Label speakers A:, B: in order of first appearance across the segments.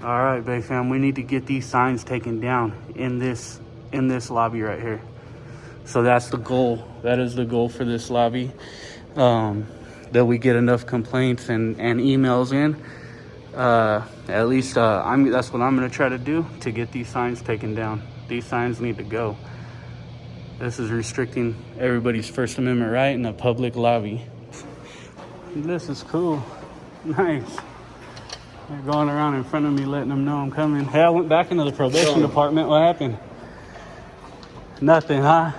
A: All right, Bay fam, we need to get these signs taken down in this lobby right here. So that's the goal. That is the goal for this lobby. That we get enough complaints and emails in. At least that's what I'm gonna try to do to get these signs taken down. These signs need to go. This is restricting everybody's First Amendment right in a public lobby. This is cool. Nice. They're going around in front of me, letting them know I'm coming. Hey, I went back into the probation department. What happened? Nothing, huh?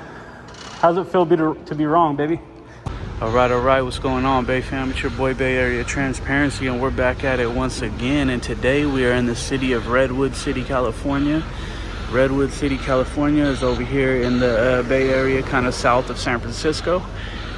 A: How's it feel to be wrong, baby? All right. What's going on, Bay fam? It's your boy, Bay Area Transparency, and we're back at it once again. And today we are in the city of Redwood City, California. Redwood City, California is over here in the Bay Area, kind of south of San Francisco.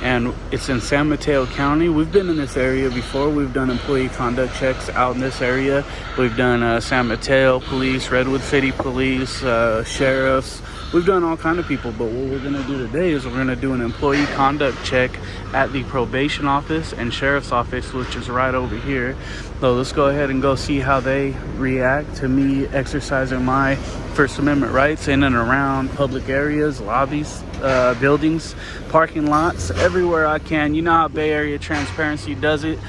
A: And it's in San Mateo County. We've been in this area before. We've done employee conduct checks out in this area. We've done San Mateo Police, Redwood City Police, sheriffs. We've done all kind of people, but what we're gonna do today is we're gonna do an employee conduct check at the probation office and sheriff's office, which is right over here. So let's go ahead and go see how they react to me exercising my First Amendment rights in and around public areas, lobbies, buildings, parking lots, everywhere I can. You know how Bay Area Transparency does it.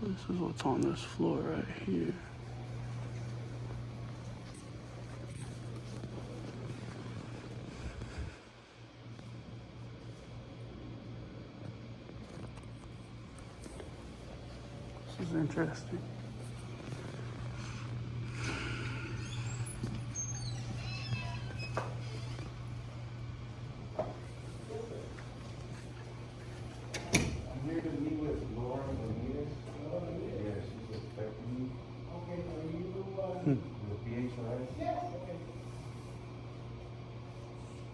A: This is what's on this floor right here. This is interesting.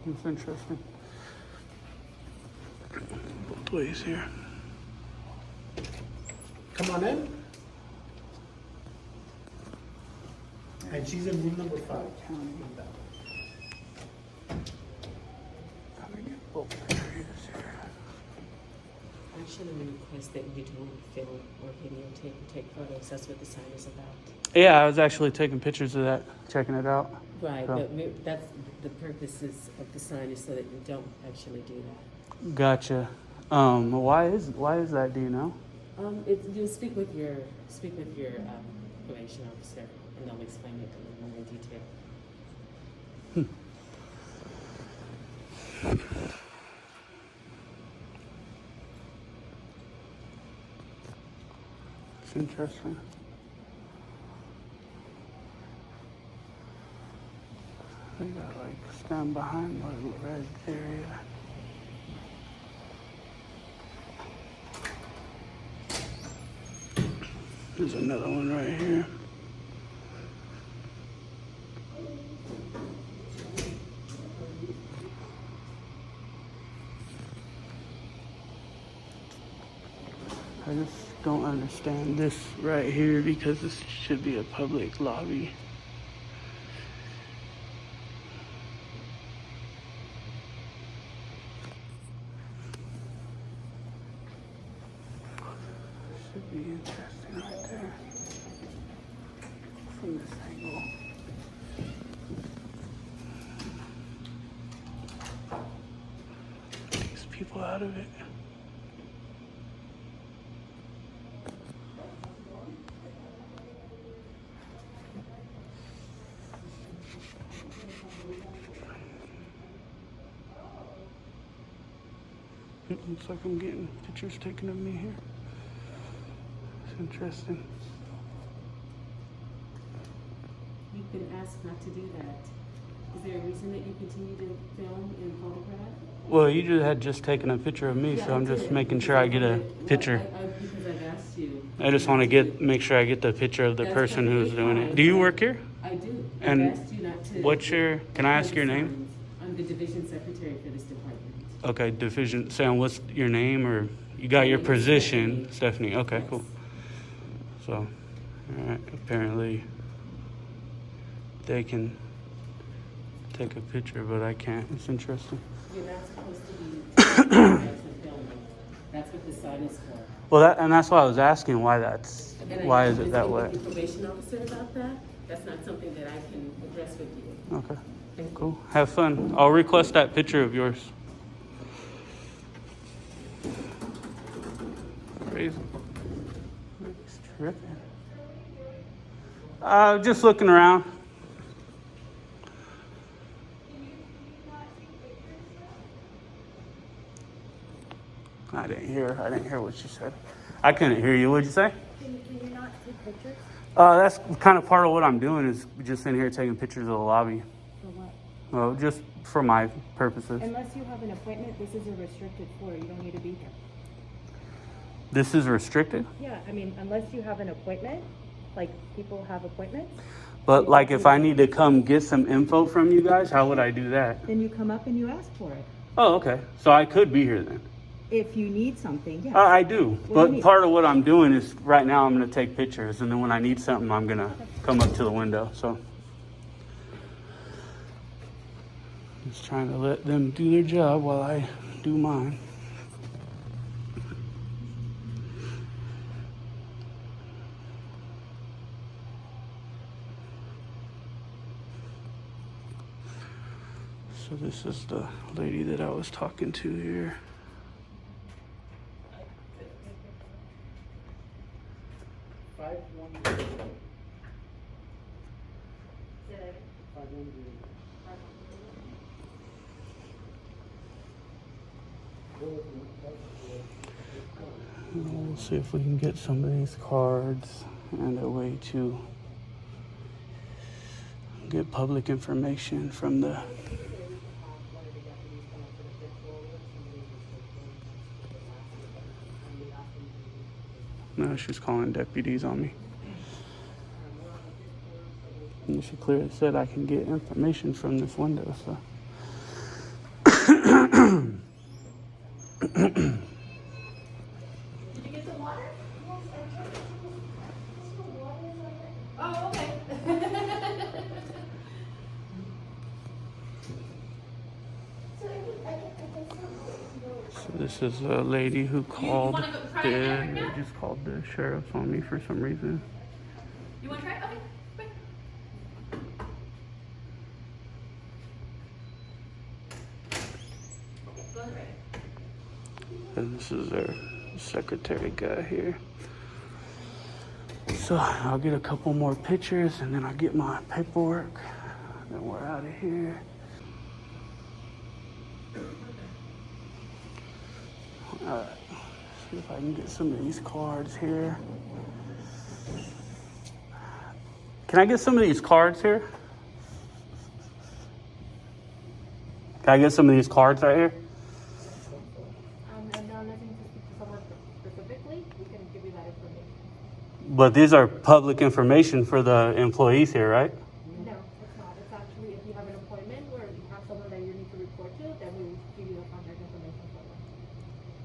A: It's interesting. Both ways here.
B: Come on in. And she's in room number 5.
C: Actually, we request that you don't film or videotape or take photos. That's what the sign is about.
A: Yeah, I was actually taking pictures of that, checking it out.
C: Right,
A: So.
C: but that's the purposes of the sign is so that you don't actually do that.
A: Gotcha. Why is that? Do you know?
C: You speak with your probation officer, and they'll explain it in more detail.
A: It's interesting. They got like stand behind the red area. There's another one right here. I just don't understand this right here because this should be a public lobby. Should be interesting right there from this angle. Takes people out of it. It looks like I'm getting pictures taken of me here. It's interesting.
C: You've been asked not to do that. Is there a reason that you continue to film and photograph?
A: Well, you just had just taken a picture of me, so I'm just making sure I get a picture.
C: Because I've asked you.
A: I just want to make sure I get the picture of the person who's doing it. Do you work here?
C: I do.
A: And
C: I've asked you not to.
A: can I ask your name?
C: signs. I'm the division secretary for this department.
A: Okay, division. Sam, what's your name, or you got your position? Stephanie. Okay,
C: Yes.
A: cool. So, all right. Apparently, they can take a picture, but I can't. It's interesting.
C: You're not supposed to be. That's what the sign is for.
A: Well, that's why I was asking why
C: And
A: why
C: I
A: is it that way?
C: with the probation officer about that. That's not something that I can address with you.
A: Okay, cool. Have fun. I'll request that picture of yours. Crazy. It's tripping. Just looking around. I didn't hear what you said. I couldn't hear you. What'd you say?
D: Can you not take pictures?
A: That's kind of part of what I'm doing is just in here taking pictures of the lobby.
D: For what?
A: Well, just for my purposes.
D: Unless you have an appointment, this is a restricted floor. You don't need to be here.
A: This is restricted?
D: Yeah, I mean, unless you have an appointment, like people have appointments,
A: But like if I need to come get some info from you guys, how would I do that?
D: then you come up and you ask for it.
A: Oh, okay. So I could be here then.
D: If you need something, yes.
A: I do.
D: What do you
A: But
D: need?
A: part of what I'm doing is right now I'm going to take pictures. And then when I need something, I'm going to come up to the window. So just trying to let them do their job while I do mine. So this is the lady that I was talking to here. We'll see if we can get some of these cards and a way to get public information from the. No, she's calling deputies on me. And she clearly said I can get information from this window, so.
E: Did you get some water? Oh, okay.
A: So this is a lady who called.
E: wanna go try it there right
A: They
E: now?
A: just called the sheriff's on me for some reason.
E: You want to try it? Okay, quick. Go ahead, Ray.
A: And this is their secretary guy here. So I'll get a couple more pictures and then I'll get my paperwork. Then we're out of here. Alright, see if I can get some of these cards here. Can I get some of these cards here? Can I get some of these cards right here?
D: I'm not looking to speak to someone specifically. We can give you that information.
A: But these are public information for the employees here, right?
D: No, it's not. It's actually if you have an appointment where you have someone that you need to report to, then we give you the contact information for them.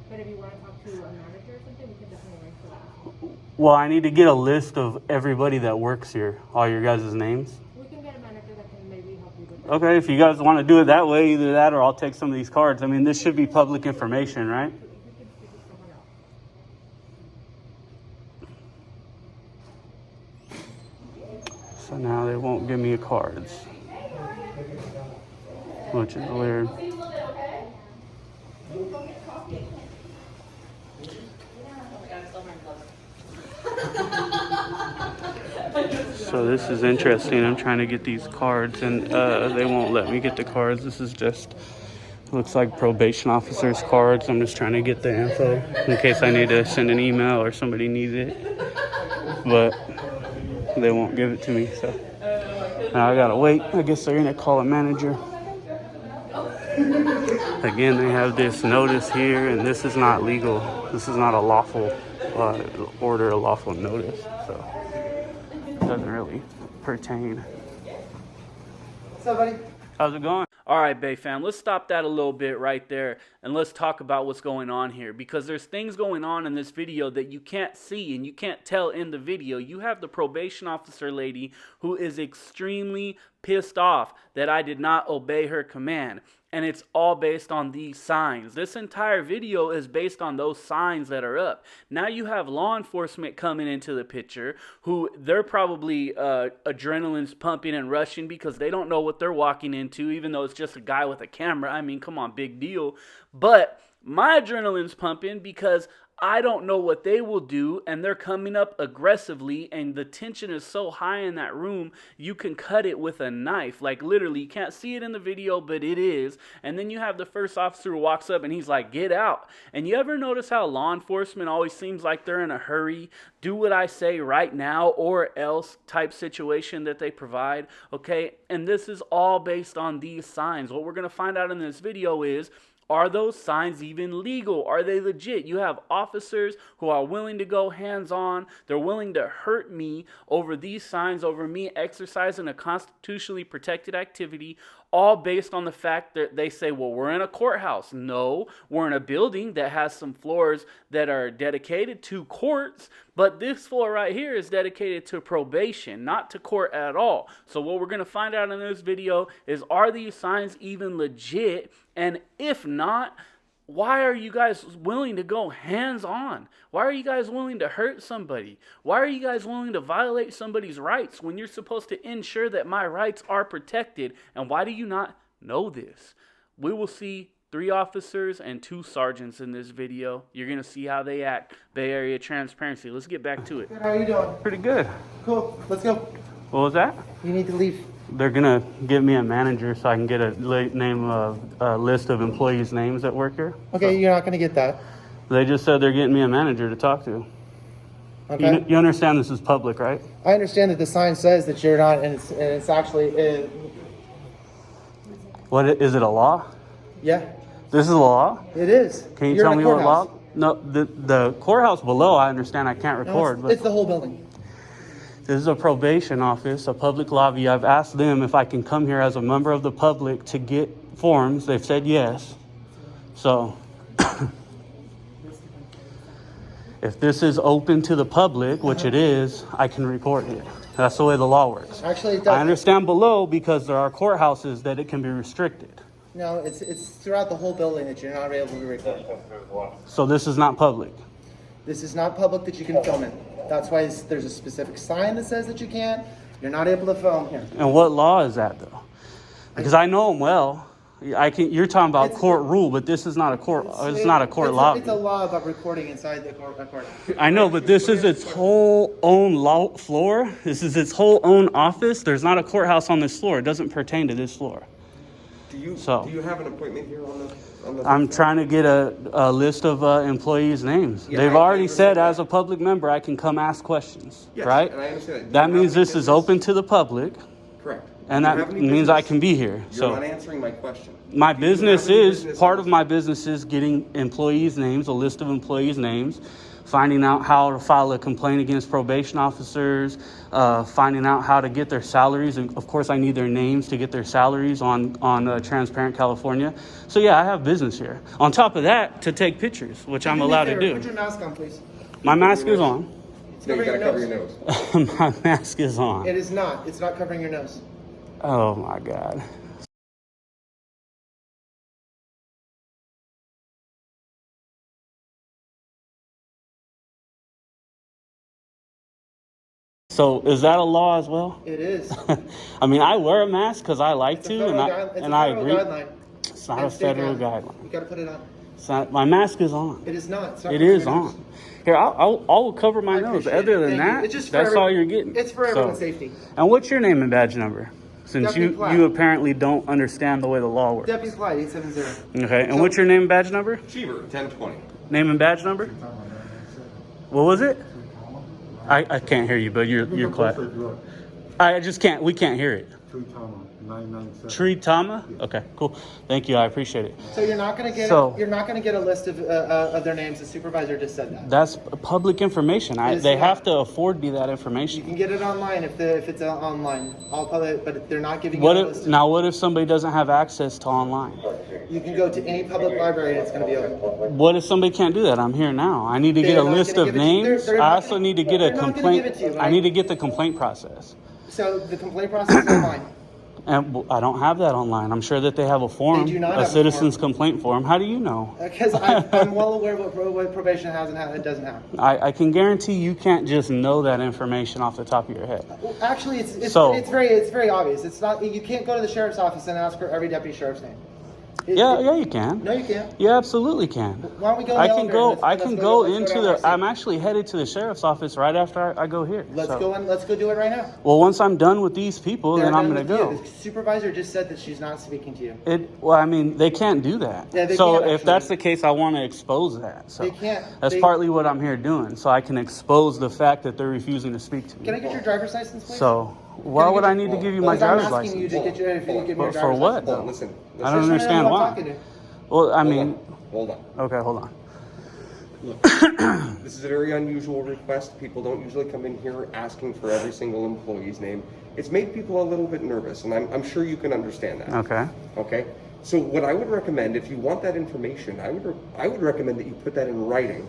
D: But if you want to talk to a manager or something, we can definitely arrange for that.
A: Well, I need to get a list of everybody that works here, all your guys' names.
D: We can get a manager that can maybe help you with that.
A: Okay, if you guys want to do it that way, either that or I'll take some of these cards. I mean, this should be public information, right?
D: If you can speak with someone else.
A: So now they won't give me cards, which is weird. So this is interesting. I'm trying to get these cards and they won't let me get the cards. This is just, looks like probation officer's cards. I'm just trying to get the info in case I need to send an email or somebody needs it. But they won't give it to me, so now I gotta wait. I guess they're gonna call a manager. Again, they have this notice here, and this is not legal. This is not a lawful order, a lawful notice. So it doesn't really pertain.
B: What's up, buddy?
A: How's it going? All right, Bay fam, let's stop that a little bit right there and let's talk about what's going on here, because there's things going on in this video that you can't see and you can't tell in the video. You have the probation officer lady who is extremely pissed off that I did not obey her command. And it's all based on these signs. This entire video is based on those signs that are up. Now you have law enforcement coming into the picture who they're probably adrenaline's pumping and rushing because they don't know what they're walking into, even though it's just a guy with a camera. I mean, come on, big deal. But my adrenaline's pumping because I don't know what they will do, and they're coming up aggressively, and the tension is so high in that room, you can cut it with a knife. Like, literally, you can't see it in the video, but it is. And then you have the first officer who walks up, and he's like, get out. And you ever notice how law enforcement always seems like they're in a hurry? Do what I say right now or else type situation that they provide, okay? And this is all based on these signs. What we're going to find out in this video is, are those signs even legal? Are they legit? You have officers who are willing to go hands-on. They're willing to hurt me over these signs, over me exercising a constitutionally protected activity, all based on the fact that they say, well, we're in a courthouse. No, we're in a building that has some floors that are dedicated to courts, but this floor right here is dedicated to probation, not to court at all. So what we're going to find out in this video is, are these signs even legit? And if not, why are you guys willing to go hands-on? Why are you guys willing to hurt somebody? Why are you guys willing to violate somebody's rights when you're supposed to ensure that my rights are protected? And why do you not know this? We will see 3 officers and 2 sergeants in this video. You're going to see how they act. Bay Area transparency. Let's get back to it.
B: Good, how are you doing?
A: Pretty good.
B: Cool, let's go.
A: What was that?
B: You need to leave.
A: They're going to give me a manager so I can get a list of employees' names that work here.
B: Okay, you're not going to get that.
A: They just said they're getting me a manager to talk to.
B: Okay.
A: You understand this is public, right?
B: I understand that the sign says that you're not, and it's actually,
A: What is it, a law?
B: yeah,
A: This is a law?
B: it is.
A: Can you
B: You're
A: tell
B: in a
A: me what
B: courthouse.
A: law? No, the courthouse below, I understand I can't
B: No,
A: record,
B: it's
A: but
B: the whole building.
A: this is a probation office, a public lobby. I've asked them if I can come here as a member of the public to get forms. They've said yes. So if this is open to the public, which it is, I can record it. That's the way the law works.
B: Actually, it
A: I
B: does.
A: understand below, because there are courthouses, that it can be restricted.
B: No, it's throughout the whole building that you're not able to record.
A: So this is not public.
B: This is not public that you can film in. That's why there's a specific sign that says that you can't. You're not able to film here.
A: And what law is that, though? Because I know them well. You're talking about court rule, but this is not a court. It's not a court lobby.
B: It's a law about recording inside the court.
A: I know, but this is its whole own floor. This is its whole own office. There's not a courthouse on this floor. It doesn't pertain to this floor.
F: Do you have an appointment here on the
A: I'm trying to get a list of employees' names.
F: Yeah,
A: They've
F: I
A: already said,
F: understand
A: as a public member, I can come ask questions,
F: Yes,
A: right?
F: and I understand that.
A: That means this is open to the public,
F: Correct.
A: and
F: Do you
A: that
F: have any
A: means I
F: business?
A: can be here.
F: You're
A: So
F: not answering my question.
A: my
F: Do you have
A: business
F: any
A: is,
F: business
A: part
F: in
A: of
F: this-
A: my business is getting employees' names, a list of employees' names, finding out how to file a complaint against probation officers, finding out how to get their salaries. And of course, I need their names to get their salaries on Transparent California. So yeah, I have business here. On top of that, to take pictures, which I'm allowed to
B: Put
A: do.
B: your mask on, please.
A: My mask is on.
F: No, you gotta cover your nose.
A: My mask is on.
B: It is not. It's not covering your nose.
A: Oh my God. So is that a law as well?
B: It is.
A: I mean, I wear a mask because I like
B: It's a
A: to,
B: federal
A: and
B: guide- it's
A: and
B: a
A: I
B: federal
A: agree.
B: guideline.
A: It's not
B: And
A: a
B: state
A: federal
B: guideline.
A: guideline.
B: You gotta put it on.
A: It's not, my mask is on.
B: It is not. It's not
A: It
B: covering
A: is
B: your nose.
A: on. Here, I'll cover my
B: I
A: nose.
B: appreciate
A: Other
B: it.
A: than
B: Thank you.
A: that,
B: It's just for
A: that's
B: every-
A: all you're getting.
B: It's for
A: So-
B: everyone's safety.
A: And what's your name and badge number? Since
B: Deputy
A: you
B: Platt.
A: apparently don't understand the way the law works.
B: Deputy Flight 870.
A: Okay, and what's your name and badge number?
F: Cheever, 1020.
A: Name and badge number? What was it? I can't hear you, but you're quiet. I just can't. We can't hear it.
G: 997.
A: Tree Tama? Okay, cool. Thank you. I appreciate it.
B: So you're not gonna get
A: So-
B: you're not gonna get a list of their names. The supervisor just said that.
A: That's public information.
B: It is
A: They
B: not.
A: have to afford me that
B: You
A: information.
B: can get it online if it's online, all public, but they're not giving
A: What
B: you a
A: if
B: list.
A: now? What if somebody doesn't have access to online?
B: You can go to any public library and it's gonna be open.
A: What if somebody can't do that? I'm here now. I need to get
B: They're
A: a
B: not
A: list
B: gonna
A: of
B: give it to you.
A: names.
B: They're
A: I
B: not
A: also
B: gonna-
A: need to get a
B: they're not gonna
A: complaint.
B: give it to you,
A: I
B: right?
A: need to get the complaint process.
B: So the complaint process is online.
A: And I don't have that online. I'm sure that they have a form,
B: They do not
A: a
B: have a
A: citizen's
B: form.
A: complaint form. How do you know?
B: Because I'm well aware what probation has and it doesn't have.
A: I can guarantee you can't just know that information off the top of your head.
B: Well, actually, it's
A: So-
B: very obvious. It's not. You can't go to the sheriff's office and ask for every deputy sheriff's name.
A: Yeah, you can.
B: No, you can't.
A: You absolutely can.
B: Why don't we go in the
A: I can
B: elevator?
A: go.
B: Let's-
A: I
B: let's
A: can
B: go-
A: go
B: let's go
A: into
B: down
A: the.
B: our seat.
A: I'm actually headed to the sheriff's office right after I go here.
B: Let's
A: So-
B: go in. Let's go do it right now.
A: Well, once I'm done with these people,
B: They're
A: then I'm
B: done
A: going to
B: with
A: go.
B: you. The supervisor just said that she's not speaking to you.
A: Well, I mean, they can't do that.
B: Yeah, they
A: so
B: can't,
A: if
B: actually.
A: that's the case, I want to expose that. So
B: They can't.
A: That's
B: They-
A: partly what I'm here doing, so I can expose the fact that they're refusing to speak to me.
B: Can I get your driver's license, please?
A: So why would I need to give you my
B: Because I'm
A: driver's
B: asking you
A: license?
B: to get your, if you give me your
A: For
B: driver's
A: what?
B: license.
F: Hold on, listen.
A: I don't
B: Just wanna know
A: understand
B: who I'm
A: why.
B: talking to.
A: Well, I mean,
F: Hold on.
A: okay, hold on.
F: This is a very unusual request. People don't usually come in here asking for every single employee's name. It's made people a little bit nervous, and I'm sure you can understand that.
A: Okay.
F: Okay? So what I would recommend, if you want that information, I would recommend that you put that in writing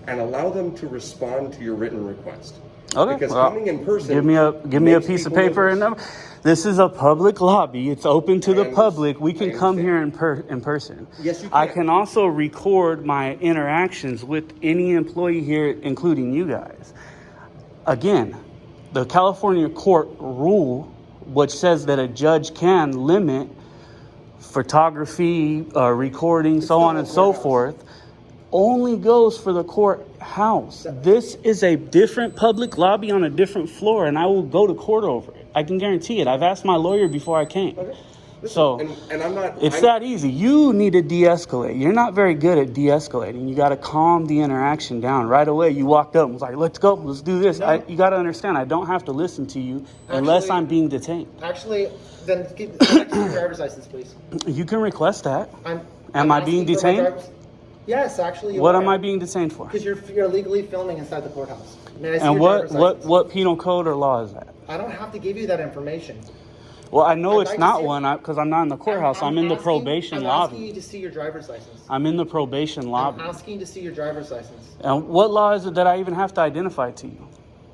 F: and allow them to respond to your written request.
A: Okay.
F: Because
A: well,
F: coming in person.
A: Give me a
F: makes
A: piece of
F: people
A: paper and
F: nervous.
A: this is a public lobby. It's open to the
F: I
A: public. We
F: understand.
A: can
F: I
A: come here
F: understand.
A: in person.
F: Yes, you
A: I
F: can.
A: can also record my interactions with any employee here, including you guys. Again, the California court rule, which says that a judge can limit photography, recording, so
B: still
A: on
B: a
A: and so
B: courthouse.
A: forth, only goes for the courthouse. This is a different public lobby on a different floor, and I will go to court over it. I can guarantee it. I've asked my lawyer before I came.
F: Listen,
A: So
F: and I'm not.
A: it's
F: I'm-
A: that easy. You need to de-escalate. You're not very good at de-escalating. You got to calm the interaction down right away. You walked up and was like, "Let's go. Let's do this."
B: No.
A: You got to understand. I don't have to listen to you unless
B: Actually-
A: I'm being detained.
B: Actually, then give your driver's license, please.
A: You can request that.
B: I'm
A: Am I being
B: asking for my
A: detained?
B: driver's- Yes, actually. You
A: What
B: are.
A: am I being detained for?
B: Because you're illegally filming inside the courthouse. May I see
A: And
B: your
A: what
B: driver's license?
A: what penal code or law is that?
B: I don't have to give you that information.
A: Well, I know
B: I'd
A: it's
B: like to
A: not
B: see-
A: one because I'm not in the courthouse. I'm in the probation
B: I'm asking
A: lobby.
B: you to see your driver's license.
A: I'm in the probation lobby.
B: I'm asking to see your driver's license.
A: And what law is it that I even have to identify to you?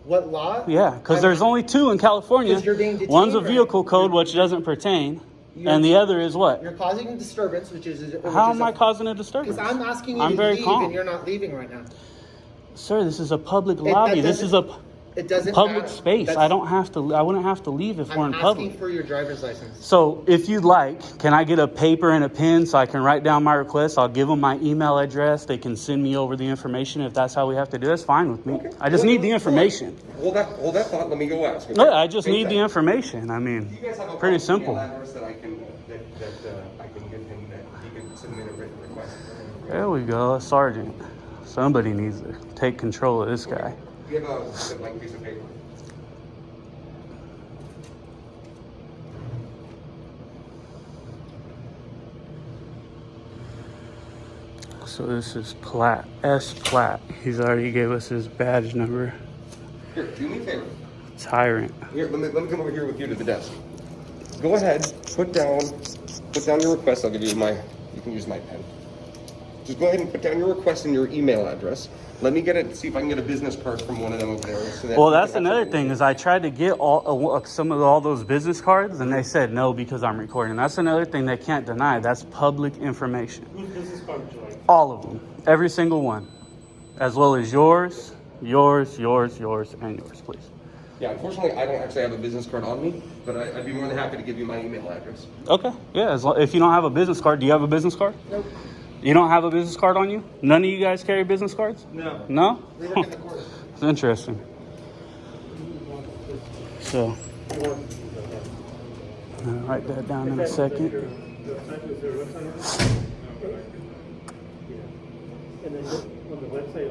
B: What law?
A: Yeah, because
B: I'm-
A: there's only two in California.
B: 'Cause you're being detained
A: One's a
B: right
A: vehicle
B: now.
A: code, which doesn't pertain,
B: You're-
A: and the other is what?
B: You're causing a disturbance, which is.
A: How am I causing a disturbance?
B: Because I'm asking you
A: I'm
B: to
A: very
B: leave,
A: calm.
B: and you're not leaving right now.
A: Sir, this is a public
B: that
A: lobby. This is a
B: It doesn't
A: public
B: matter.
A: space.
B: That's-
A: I don't have to. I wouldn't have to leave if we're
B: I'm
A: in
B: asking
A: public.
B: for your driver's license.
A: So, if you'd like, can I get a paper and a pen so I can write down my request? I'll give them my email address. They can send me over the information if that's how we have to do it. That's fine with me.
F: Okay.
A: I just need the information.
F: Hold that thought. Let me go ask. okay?
A: Yeah, I just
F: Hang
A: need the
F: tight.
A: information. I mean,
F: Do you guys have a
A: pretty
F: public
A: simple.
F: email address that I can give him that he can submit a written request?
A: There we go, a sergeant. Somebody needs to take control of this guy.
F: Do you have a blank piece of paper?
A: So this is Platt, S. Platt. He's already gave us his badge number.
F: Here, do me a favor.
A: Tyrant.
F: Here, let me come over here with you to the desk. Go ahead, put down your request. I'll give you you can use my pen. Just go ahead and put down your request and your email address. Let me see if I can get a business card from one of them over there. So that
A: Well,
F: we can
A: that's
F: have
A: another
F: something.
A: thing is I tried to get some of all those business cards, and they said no because I'm recording. That's another thing they can't deny. That's public information.
G: Whose business card would you like?
A: All of them, every single one, as well as yours, and yours, please.
F: Yeah, unfortunately, I don't actually have a business card on me, but I'd be more than happy to give you my email address.
A: Okay, yeah. If you don't have a business card, do you have a business card?
B: Nope.
A: You don't have a business card on you? None of you guys carry business cards?
G: No.
A: No?
B: We work in the court.
A: It's interesting. So, I'll write that down in a second.
G: And then on the website,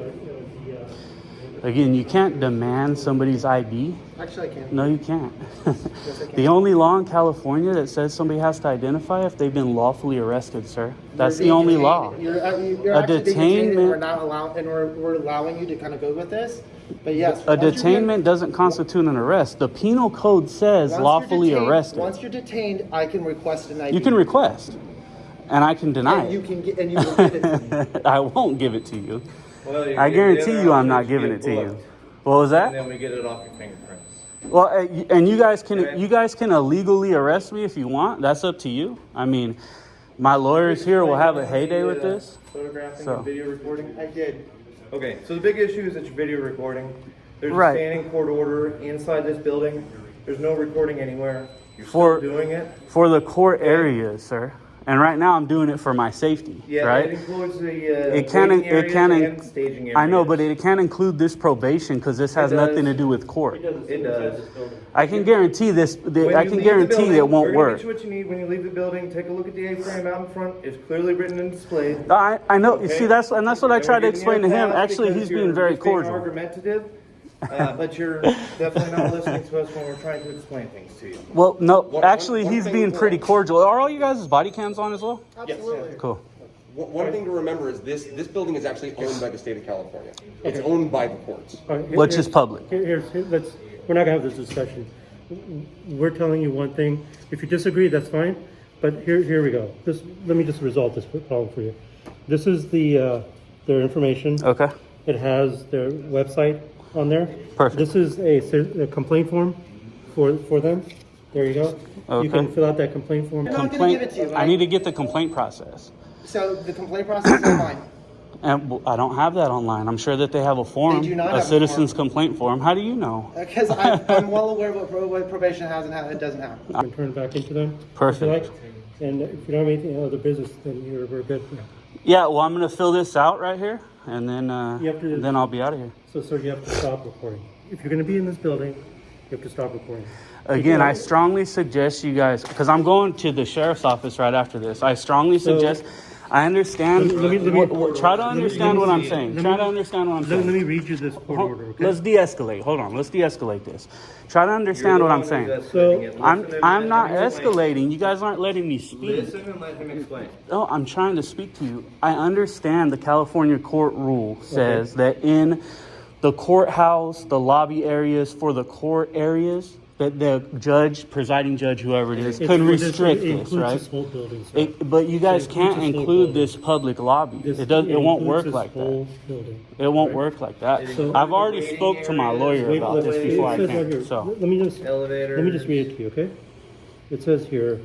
A: Again, you can't demand somebody's ID.
B: Actually, I can.
A: No, you can't.
B: Yes, I can.
A: The only law in California that says somebody has to identify if they've been lawfully arrested, sir. That's the
B: You're
A: only
B: being
A: law.
B: detained. You're
A: A
B: actually being detained, and we're
A: detainment-
B: not allowing, and we're allowing you to kind of go with this. But yes,
A: A
B: once you're being-
A: detainment doesn't constitute an arrest. The penal code says
B: once you're
A: lawfully
B: detained-
A: arrested.
B: Once you're detained, I can request an ID.
A: You can request, and I can deny
B: And you
A: it.
B: can get, and you will give it to me.
A: I won't give it to you.
G: Well,
A: I guarantee you I'm not giving it to you. What was
G: And
A: that?
G: then we get it off your fingerprints.
A: Well, and you guys can illegally arrest me if you want. That's up to you. I mean, my lawyers here will have a heyday with this.
G: Photographing
A: So.
G: and video recording?
B: I did.
G: Okay, so the big issue is that you're video recording. There's
A: Right.
G: a standing court order inside this building. There's no recording anywhere. You're
A: For-
G: still doing it.
A: For the court areas, sir. And right now I'm doing it for my safety,
G: Yeah,
A: right?
G: it includes the
A: It can,
G: waiting
A: it
G: areas
A: can,
G: and staging areas.
A: I know, but it can't include this probation because this has
G: It does.
A: nothing to do with court.
G: It does.
A: I can guarantee this,
G: When
A: I
G: you
A: can
G: leave the
A: guarantee
G: building,
A: it won't
G: we're gonna
A: work.
G: get you what you need when you leave the building. Take a look at the A-frame out in front. It's clearly written and displayed.
A: I know,
G: Okay?
A: see, that's what I
G: And
A: tried
G: we're
A: to
G: giving you
A: explain to
G: a
A: him.
G: pass
A: Actually,
G: because
A: he's
G: you're
A: being very
G: just being
A: cordial.
G: argumentative, but you're definitely not listening to us when we're trying to explain things to you.
A: Well, no,
F: One-
A: actually,
F: one
A: he's
F: thing
A: being
F: we'll-
A: pretty cordial. Are all you guys' body cams on as well?
B: Absolutely.
A: Cool.
F: One thing to remember is this building is actually owned by the state of California. It's owned by the courts.
H: All right,
A: Which is public.
H: Let's, we're not gonna have this discussion. We're telling you one thing. If you disagree, that's fine, but here we go. Let me just resolve this problem for you. This is their information.
A: Okay.
H: It has their website on there.
A: Perfect.
H: This is a complaint form for them. There you go.
A: Okay.
H: You can fill out that complaint form.
B: I'm not gonna
A: Complaint,
B: give it to you.
A: I need to get the complaint process.
B: So the complaint process is online.
A: And I don't have that online. I'm sure that they have a form,
B: They do not
A: a
B: have a
A: citizen's
B: form.
A: complaint form. How do you know?
B: Because I'm well aware what probation has and it doesn't have.
H: You can turn it back into them.
A: Perfect.
H: If you like. And if you don't have anything other business, then we're good.
A: Yeah, well, I'm going to fill this out right here, and then
H: You have to-
A: then I'll be out of here.
H: So, sir, you have to stop recording. If you're gonna be in this building, you have to stop recording.
A: Again, I strongly suggest you guys, because I'm going to the sheriff's office right after this. I strongly suggest. I understand.
H: Let me-
A: Try to understand what I'm saying.
H: let
A: Try
H: me-
A: to understand what I'm
H: Let me
A: saying.
H: read you this court order, okay?
A: Let's de-escalate. Hold on. Let's de-escalate this. Try to understand what I'm saying. I'm not escalating. You guys aren't letting me speak.
G: Listen and let him explain.
A: No, I'm trying to speak to you. I understand the California court rule says that in the courthouse, the lobby areas for the court areas, that the judge, presiding judge, whoever it is,
H: It's
A: can
H: for this-
A: restrict
H: it
A: this,
H: includes
A: right?
H: this whole building, sir.
A: But you guys
H: It includes
A: can't
H: this whole
A: include
H: building.
A: this public lobby.
H: This-
A: It does. It won't
H: includes
A: work
H: this
A: like that.
H: whole building.
A: It won't work like that.
H: So-
A: I've already spoke to my lawyer
H: Wait,
A: about this
H: it
A: before I
H: says right
A: came.
H: here.
A: So
H: Let me just
G: Elevators.
H: read it to you, okay? It says here,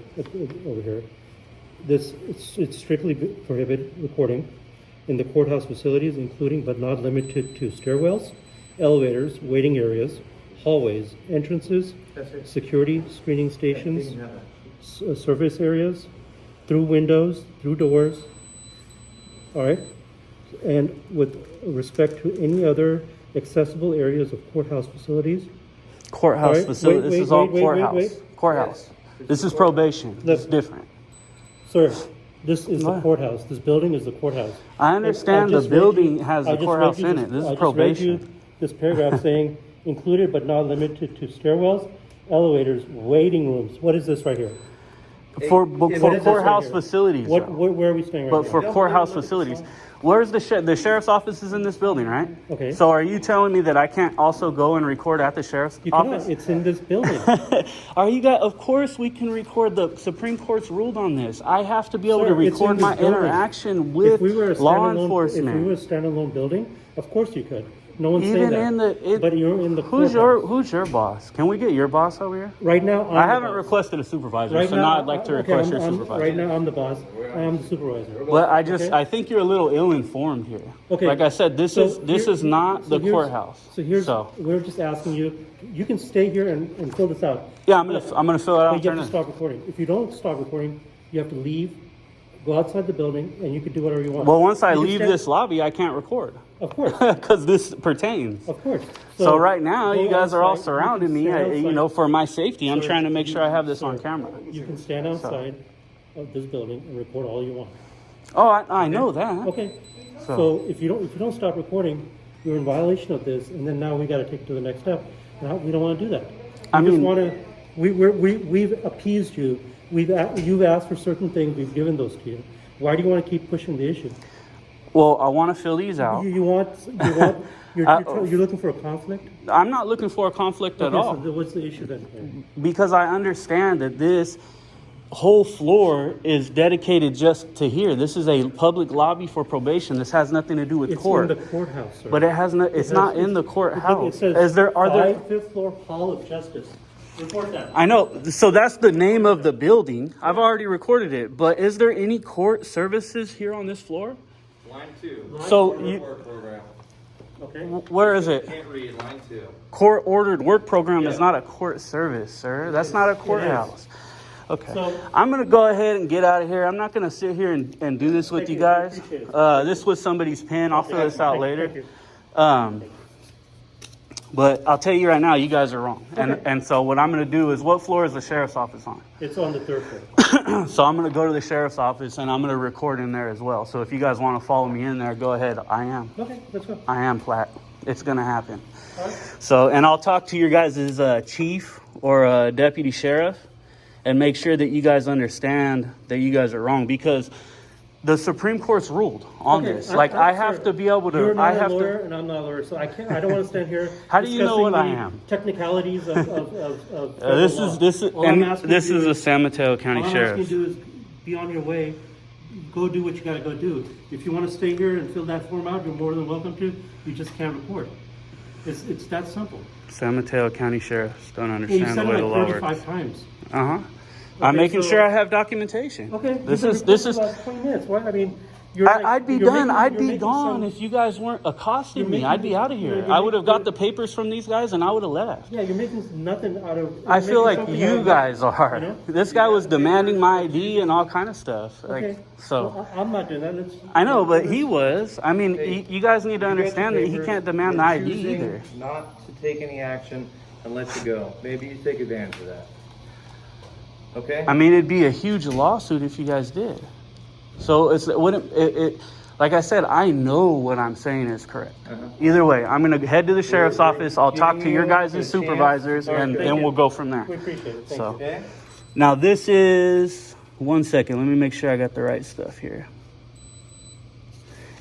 H: over here, it's strictly prohibited recording in the courthouse facilities, including but not limited to stairwells, elevators, waiting areas, hallways, entrances,
G: That's it.
H: security screening
G: You
H: stations,
G: can have that.
H: service areas, through windows, through doors. All right? And with respect to any other accessible areas of courthouse facilities.
A: courthouse
H: All right,
A: facility.
H: wait,
A: This is all
H: wait,
A: courthouse. Courthouse. This is probation.
H: Look.
A: It's different.
H: Sir, this is the
A: What?
H: courthouse. This building is the courthouse.
A: I understand
H: I
A: the
H: just read
A: building
H: you-
A: has
H: I
A: the
H: just
A: courthouse
H: read you
A: in
H: this-
A: it. This
H: I
A: is
H: just read you
A: probation.
H: this paragraph saying included but not limited to stairwells, elevators, waiting rooms. What is this right here?
A: For
H: What is this right
A: courthouse
H: here?
A: facilities.
H: What,
A: though.
H: where are we staying right
A: But
H: now?
A: for courthouse facilities, where's the sheriff's office is in this building, right?
H: Okay.
A: So are you telling me that I can't also go and record at the sheriff's
H: You
A: office?
H: cannot. It's in this building.
A: Are you guys? Of course, we can record. The Supreme Court's ruled on this. I have to be able
H: Sir,
A: to
H: it's in
A: record
H: this
A: my
H: building.
A: interaction with
H: If we were a
A: law
H: standalone-
A: enforcement.
H: If we were a standalone building, of course you could. No one's saying
A: Even
H: that.
A: in the,
H: but you're in the
A: who's
H: courthouse.
A: who's your boss? Can we get your boss over here?
H: Right now,
A: I
H: I'm the
A: haven't
H: boss.
A: requested a supervisor,
H: Right
A: so
H: now,
A: now I'd like to
H: okay,
A: request your
H: I'm-
A: supervisor.
H: Right now, I'm the boss. I am the supervisor.
A: But
H: Okay.
A: I think you're a little ill-informed here.
H: Okay.
A: Like I said, this
H: So
A: is
H: here-
A: not
H: so
A: the
H: here's-
A: courthouse.
H: So we're just asking you. You can stay here and fill this out.
A: Yeah, I'm gonna fill it out.
H: But
A: and
H: you
A: turn
H: have to
A: it.
H: stop recording. If you don't stop recording, you have to leave, go outside the building, and you can do whatever you want.
A: Well, once I
H: You can
A: leave
H: stand-
A: this lobby, I can't record
H: of course,
A: because this pertains.
H: of course.
A: So right now,
H: go
A: you guys are all
H: outside. You
A: surrounding
H: can
A: me.
H: stand
A: You
H: outside.
A: know, for my safety, I'm
H: Sir,
A: trying to make sure I have this on
H: sir,
A: camera.
H: You can stand outside of this building and record all you want.
A: Oh, I know that.
H: Okay.
A: So-
H: So if you don't stop recording, you're in violation of this, and then now we gotta take it to the next step. Now, we don't wanna do that.
A: I
H: We just
A: mean-
H: wanna, we've appeased you, you've asked for certain things, we've given those to you. Why do you wanna keep pushing the issue?
A: Well, I want to fill these out.
H: You're looking for a conflict?
A: I'm not looking for a conflict at
H: Okay,
A: all.
H: so what's the issue then?
A: Because I understand that this whole floor is dedicated just to here. This is a public lobby for probation. This has nothing to do with
H: It's
A: court.
H: in the courthouse, sir.
A: But it has no. It's not in the
H: It
A: courthouse.
H: says
A: Are there?
H: fifth floor Hall of Justice. Report that.
A: I know. So that's the name of the building. I've already recorded it. But is there any court services here on this floor?
F: Line 2.
A: So you,
F: Work program.
H: Okay.
A: where is it?
F: Can't read, line 2.
A: Court ordered work program is not a court service, sir. That's not a courthouse. Okay.
H: So-
A: I'm going to go ahead and get out of here. I'm not going to sit here and do this with
H: Thank
A: you
H: you. I
A: guys.
H: appreciate it.
A: This was somebody's pen. I'll fill this out
H: Thank
A: later.
H: you.
A: But I'll tell you right now, you guys are wrong.
H: Okay.
A: And so what I'm going to do is, what floor is the sheriff's office on?
H: It's on the third floor.
A: So I'm going to go to the sheriff's office and I'm going to record in there as well. So if you guys want to follow me in there, go ahead. I am.
H: Okay, let's go.
A: I am Platt. It's going to happen.
H: All right.
A: So, and I'll talk to your guys' chief or deputy sheriff and make sure that you guys understand that you guys are wrong, because the Supreme Court's ruled on
H: Okay,
A: this. Like, I have
H: sir,
A: to be able to,
H: You're
A: I
H: not
A: have
H: a lawyer,
A: to.
H: and I'm not a lawyer, so I don't want to stand here.
A: How do you know what I
H: discussing the
A: am?
H: Technicalities of
A: This
H: federal
A: is,
H: law.
A: this is,
H: All I'm
A: and
H: asking
A: this
H: you
A: is a San Mateo County
H: All I'm
A: sheriff.
H: asking you to do is be on your way, go do what you gotta go do. If you want to stay here and fill that form out, you're more than welcome to. You just can't report. It's that simple.
A: San Mateo County sheriffs don't
H: And you
A: understand
H: said
A: the way
H: it
A: the
H: like
A: law
H: 35
A: works.
H: times.
A: Uh-huh. I'm
H: Okay,
A: making
H: so-
A: sure I have documentation.
H: Okay.
A: This
H: you
A: is,
H: can
A: this
H: report
A: is,
H: the last 20 minutes. Why? I mean, you're like-
A: I'd be
H: you're
A: done.
H: making-
A: I'd
H: you're
A: be
H: making
A: gone
H: some-
A: if you guys weren't accosting
H: You're
A: me.
H: making-
A: I'd be out of here.
H: you're
A: I would have got
H: making-
A: the papers from these guys and I would have left.
H: Yeah, you're making nothing out of.
A: I
H: you're
A: feel
H: making
A: like
H: something out
A: you
H: of
A: guys
H: nothing,
A: are.
H: you know?
A: This guy was demanding my ID and all kind of stuff.
H: Okay.
A: Like, so
H: Well, I'm not doing that. Let's.
A: I know, but he was. I mean,
G: Hey,
A: you guys need to
G: You got
A: understand
G: your
A: that he
G: papers.
A: can't demand the
G: We're
A: ID
G: choosing
A: either.
G: Not to take any action and let you go. Maybe you take advantage of that. Okay?
A: I mean, it'd be a huge lawsuit if you guys did. So it's wouldn't it like I said, I know what I'm saying is correct.
G: Uh-huh.
A: Either way, I'm gonna head to the sheriff's office. I'll talk to
G: Giving
A: your
G: you
A: guys'
G: a chance.
A: supervisors,
H: All right,
A: and
H: thank
A: then
H: you.
A: we'll go from there.
H: We appreciate it. Thank
A: So-
H: you.
G: Okay?
A: Now this is 1 second. Let me make sure I got the right stuff here.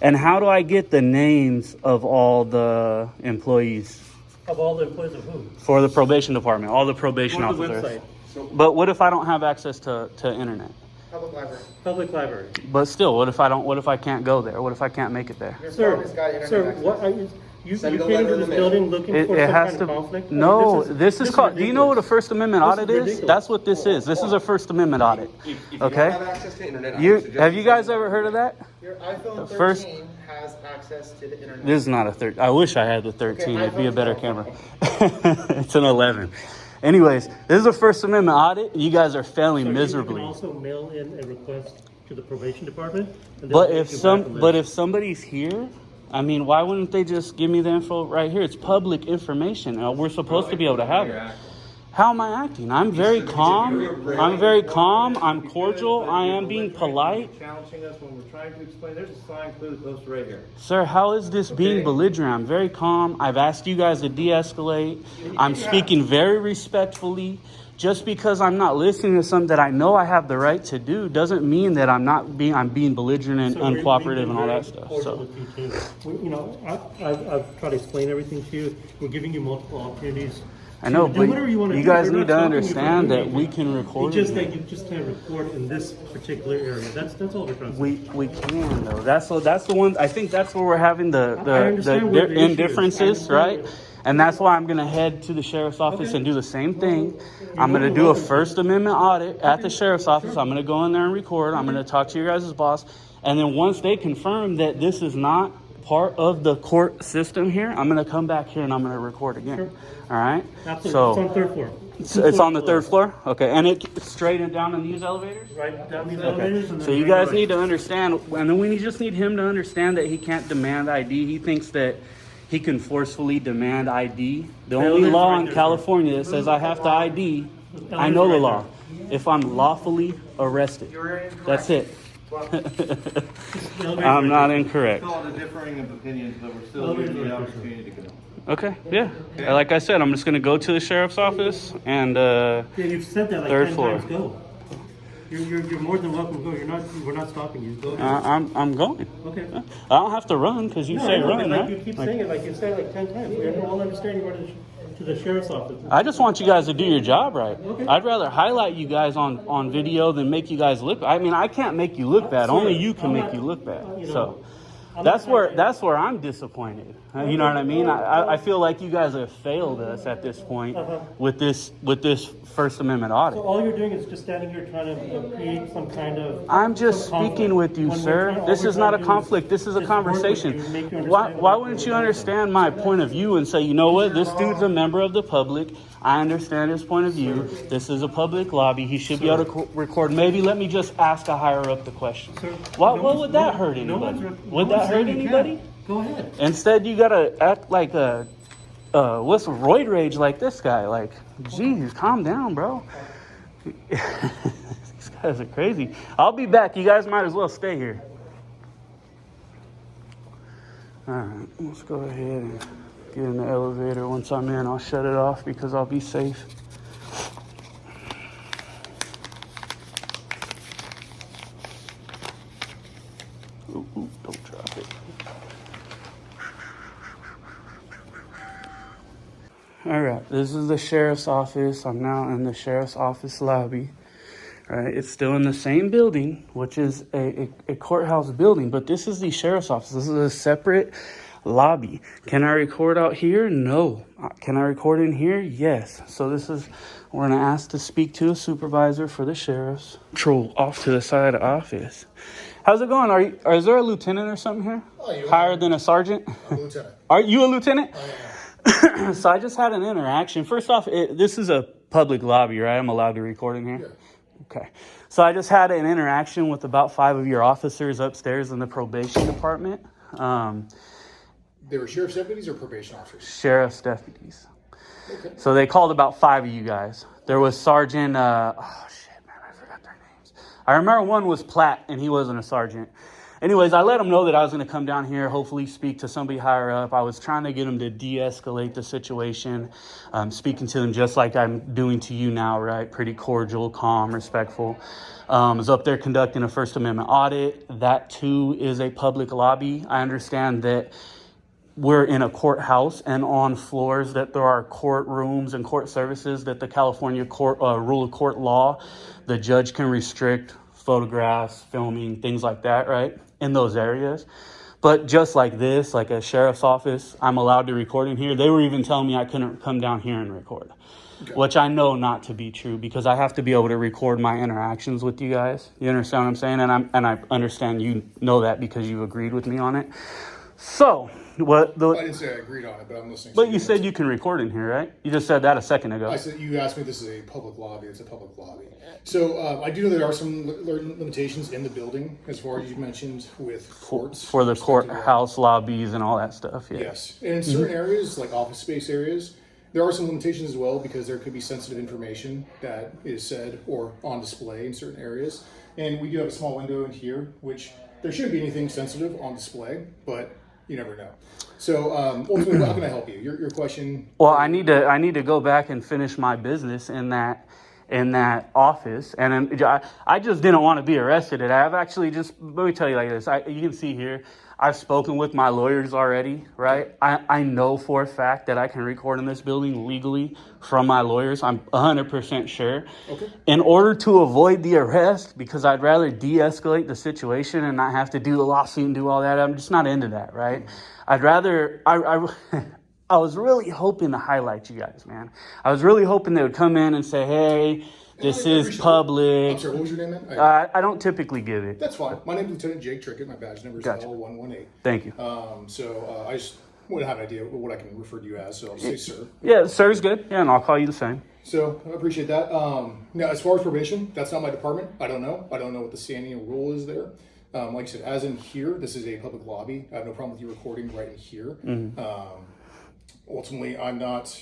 A: And how do I get the names of all the employees
H: Of all the employees of who?
A: for the probation department, all the probation
H: Go to the
A: officers?
H: website,
A: But what if I don't have access to internet?
B: Public library.
H: public library.
A: But still, what if I don't? What if I can't go there? What if I can't make it there?
B: Your
H: Sir,
B: phone has got internet
H: sir,
B: access.
H: what are you? You
F: Send
H: came
F: a letter
H: into
F: in
H: this
F: the mail.
H: building looking
A: It
H: for some
A: has
H: kind
A: to.
H: of conflict?
A: No, this is called. Do you know what a First Amendment
H: This
A: audit
H: is
A: is?
H: ridiculous.
A: That's what this is. This is a First Amendment audit.
F: If you
A: Okay.
F: don't have access to internet, I
A: You
F: would suggest
A: have you guys
F: send-
A: ever heard of that?
B: Your iPhone 13
A: First-
B: has access to the internet.
A: This is not a 13. I wish I had the 13.
B: Okay,
A: It'd be a
B: iPhone
A: better
B: 12.
A: camera. It's an 11. Anyways, this is a First Amendment audit. You guys are failing
H: So
A: miserably.
H: You can also mail in a request to the probation department. And
A: But
H: they'll
A: if
H: take you back a
A: but
H: list.
A: if somebody's here, I mean, why wouldn't they just give me the info right here? It's public information. We're supposed to be able to have it. How am I acting? I'm very calm. I'm very calm. I'm cordial. I am being polite.
G: Challenging us when we're trying to explain. There's a sign clearly posted right here.
A: Sir, how is this being
G: Okay.
A: belligerent? I'm very calm. I've asked you guys to de-escalate. I'm speaking very respectfully. Just because I'm not listening to something that I know I have the right to do doesn't mean that I'm being belligerent and
H: So we've
A: uncooperative
H: been
A: and all
H: very
A: that stuff.
H: cordial
A: So
H: with you, too. You know, I've tried to explain everything to you. We're giving you multiple opportunities.
A: I know,
H: to do
A: but
H: whatever you want to
A: you
H: do.
A: guys
H: We're
A: need
H: not
A: to
H: stopping you
A: understand
H: from
A: that
H: doing
A: we
H: anything.
A: can record
H: It's just
A: it.
H: that you just can't record in this particular area. That's all we're trying to say.
A: We can though. That's the one. I think that's where we're having the
H: I understand where the issue is.
A: indifferences,
H: I
A: right?
H: understand.
A: And that's why I'm gonna head to the sheriff's office
H: Okay.
A: and do the same thing.
H: You're
A: I'm gonna
H: more than
A: do a
H: welcome.
A: First Amendment audit at the sheriff's office. I'm gonna go in there and record. I'm gonna talk to your guys' boss, and then once they confirm that this is not part of the court system here, I'm gonna come back here and I'm gonna record again.
H: Sure.
A: All right.
H: Absolutely.
A: So
H: It's on the third floor.
A: it's on the third floor. Okay, and it's straight and down in these elevators.
H: Right down these elevators. And
A: So
H: then
A: you
H: right
A: guys
H: away.
A: need to understand, and then we just need him to understand that he can't demand ID. He thinks that he can forcefully demand ID. The only
H: Elevator's
A: law
H: right
A: in
H: there,
A: California that says I have to ID, I know the law. If I'm lawfully arrested,
B: You're incorrect.
A: that's it. I'm not incorrect.
G: Call it a differing of opinions, but we're still giving you the opportunity to go.
A: Okay, yeah. Like I said, I'm just gonna go to the sheriff's office and
H: Yeah, you've said that like
A: Third
H: 10
A: floor.
H: times. Go. You're more than welcome to go. We're not stopping you. Go.
A: I'm going.
H: Okay.
A: I don't have to run because you
H: No,
A: say
H: I know,
A: run,
H: but like
A: right?
H: you keep saying it, like you say it like 10 times. We all understand you're going to the sheriff's office.
A: I just want you guys to do your job right.
H: Okay.
A: I'd rather highlight you guys on video than make you guys look. I mean, I can't make you look bad.
H: Sorry,
A: Only you can
H: I'm
A: make
H: not-
A: you look bad.
H: you know,
A: So
H: I'm
A: that's
H: not-
A: where I'm disappointed. You know what I mean? I feel like you guys have failed us at this point with this First Amendment audit.
H: So all you're doing is just standing here trying to create some kind of.
A: I'm just
H: some conflict.
A: speaking with you,
H: When we're
A: sir.
H: trying- all
A: This
H: we're
A: is not a
H: trying to do
A: conflict. This is a
H: just work with
A: conversation.
H: you, make you
A: Why
H: understand
A: why
H: what
A: wouldn't
H: we're
A: you
H: doing.
A: understand my point of view and say, you know what, this dude's a member of the public. I understand his point of view. This is a public lobby. He should be able to record. Maybe let me just ask a higher up the question.
H: Sir,
A: What
H: no
A: would that hurt
H: no
A: anybody?
H: one's-
A: Would
H: no
A: that
H: one's
A: hurt
H: saying you
A: anybody?
H: can't. Go ahead.
A: Instead, you gotta act like what's roid rage like this guy? Like, geez, calm down, bro. These guys are crazy. I'll be back. You guys might as well stay here. All right, let's go ahead and get in the elevator. Once I'm in, I'll shut it off because I'll be safe. Ooh, don't drop it. All right, this is the sheriff's office. I'm now in the sheriff's office lobby. All right, it's still in the same building, which is a courthouse building, but this is the sheriff's office. This is a separate lobby. Can I record out here? No. Can I record in here? Yes. So we're gonna ask to speak to a supervisor for the sheriff's patrol off to the side of the office. How's it going? Is there a lieutenant or something here? Higher than a sergeant?
I: I'm a lieutenant.
A: Are you a lieutenant?
I: I am.
A: So I just had an interaction. First off, this is a public lobby, right? I'm allowed to record in here?
I: Yeah.
A: Okay. So I just had an interaction with about 5 of your officers upstairs in the probation department.
I: They were sheriff's deputies or probation officers?
A: Sheriff's deputies.
I: Okay.
A: So they called about 5 of you guys. There was Sergeant, I forgot their names. I remember one was Platt, and he wasn't a sergeant. Anyways, I let them know that I was going to come down here, hopefully speak to somebody higher up. I was trying to get them to de-escalate the situation, speaking to them just like I'm doing to you now, right? Pretty cordial, calm, respectful. I was up there conducting a First Amendment audit. That, too, is a public lobby. I understand that we're in a courthouse, and on floors that there are courtrooms and court services that the California court rule of court law, the judge can restrict photographs, filming, things like that, right, in those areas. But just like this, like a sheriff's office, I'm allowed to record in here. They were even telling me I couldn't come down here and record, which I know not to be true because I have to be able to record my interactions with you guys. You understand what I'm saying? And I understand you know that because you agreed with me on it. So
I: I didn't say I agreed on it, but I'm listening.
A: But you said you can record in here, right? You just said that a second ago.
I: I said you asked me. This is a public lobby. It's a public lobby. So I do know there are some limitations in the building, as far as you mentioned, with courts
A: For the
I: respect to
A: courthouse lobbies and all that stuff, yeah.
I: Yes, and in certain areas, like office space areas, there are some limitations as well because there could be sensitive information that is said or on display in certain areas. And we do have a small window in here, which there shouldn't be anything sensitive on display, but you never know. So ultimately, how can I help you? Your question.
A: Well, I need to go back and finish my business in that office, and I just didn't want to be arrested. And I've actually let me tell you like this. You can see here, I've spoken with my lawyers already, right? I know for a fact that I can record in this building legally from my lawyers. I'm 100% sure. Okay. In order to avoid the arrest, because I'd rather de-escalate the situation and not have to do the lawsuit and do all that. I'm just not into that, right? I'd rather, I was really hoping to highlight you guys, man. I was really hoping they would come in and say, hey, this is public.
I: I'm sorry, what was your name, man?
A: I don't typically give it.
I: That's fine. My name is Lieutenant Jake Trickett. My badge number is L118.
A: Thank you.
I: So I just want to have an idea of what I can refer to you as, so I'll say sir.
A: Yeah, sir's good. Yeah, and I'll call you the same.
I: So I appreciate that. Now, as far as probation, that's not my department. I don't know. I don't know what the standing rule is there. Like I said, as in here, this is a public lobby. I have no problem with you recording right in here. Ultimately, I'm not